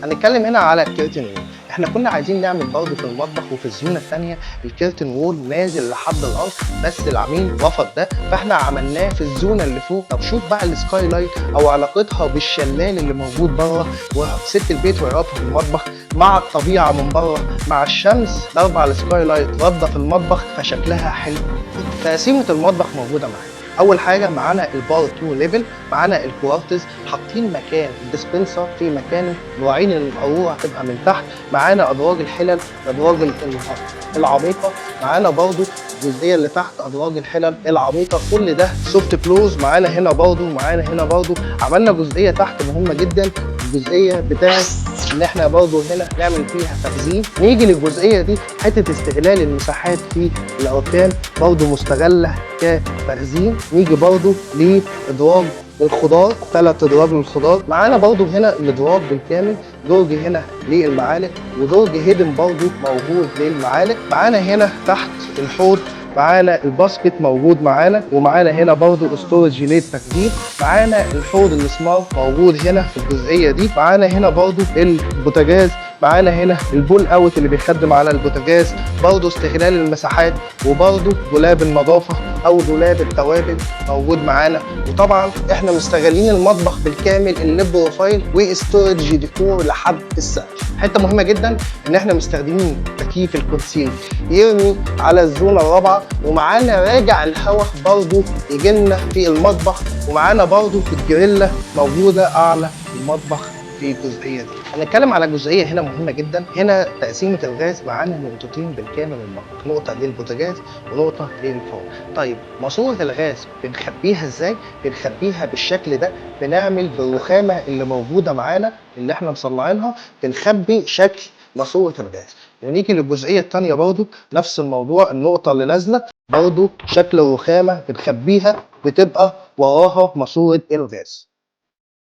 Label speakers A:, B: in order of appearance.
A: هنتكلم هنا على الكيرتن وول. احنا كنا عايزين نعمل برضه في المطبخ وفي الزينه الثانيه الكيرتن وول نازل لحد الارض، بس العميل رفض ده، فاحنا عملناه في الزونه اللي فوق. طب شوف بقى السكاي لايت او علاقتها بالشلال اللي موجود بره وست البيت وعياطها في المطبخ مع الطبيعه من بره مع الشمس ضربه على السكاي لايت رده في المطبخ، فشكلها حلو. تقسيمه المطبخ موجوده معانا. اول حاجه معانا الباور 2 ليفل، معانا الكوارتز، حاطين مكان الديسبنسر في مكانه، مراعين ان القاروره هتبقى من تحت، معانا ادراج الحلل، ادراج العميقه، معانا برضو الجزئيه اللي تحت ادراج الحلل العميقه، كل ده سوفت كلوز. معانا هنا برضو عملنا جزئيه تحت مهمه جدا، الجزئيه بتاعت ان احنا برضو هنا نعمل فيها تخزين. نيجي للجزئيه دي حته استغلال المساحات في الاركان برضو مستغله كتخزين. نيجي برضو لادراج الخضار، 3 ادراج للخضار. معانا برضو هنا الادراج بالكامل، درج هنا للمعالق ودرج هيدن برضو موجود للمعالق. معانا هنا تحت الحوض، معانا الباسكت موجود معانا، ومعانا هنا برضو ستورج للتخزين. معانا الحوض السمارت موجود هنا في الجزئيه دي. معانا هنا برضو البوتاجاز، معانا هنا البول اوت اللي بيخدم على البوتاجاز، برضو استغلال المساحات، وبرضو دولاب النظافه او دولاب التوابل موجود معانا. وطبعا احنا مستغلين المطبخ بالكامل الليب بروفايل وستورج ديكور لحد السقف. حته مهمه جدا ان احنا مستخدمين تكييف الكونسيل يرمي على الزونه الرابعه، ومعانا راجع الهواء برضو يجي لنا في المطبخ، ومعانا برضو في الجريلا موجوده اعلى المطبخ في الجزئيه دي. هنتكلم على جزئيه هنا مهمه جدا، هنا تقسيمه الغاز. معانا نقطتين بالكامل المطبخ، نقطه للبوتاجاز ونقطه للفرن. طيب ماسوره الغاز بنخبيها ازاي؟ بنخبيها بالشكل ده، بنعمل بالرخامه اللي موجوده معانا اللي احنا مصنعينها، بنخبي شكل ماسوره الغاز. ونيجي للجزئيه الثانيه برضو نفس الموضوع، النقطه اللي نازله برضو شكل الرخامه بنخبيها، بتبقى وراها ماسوره الغاز.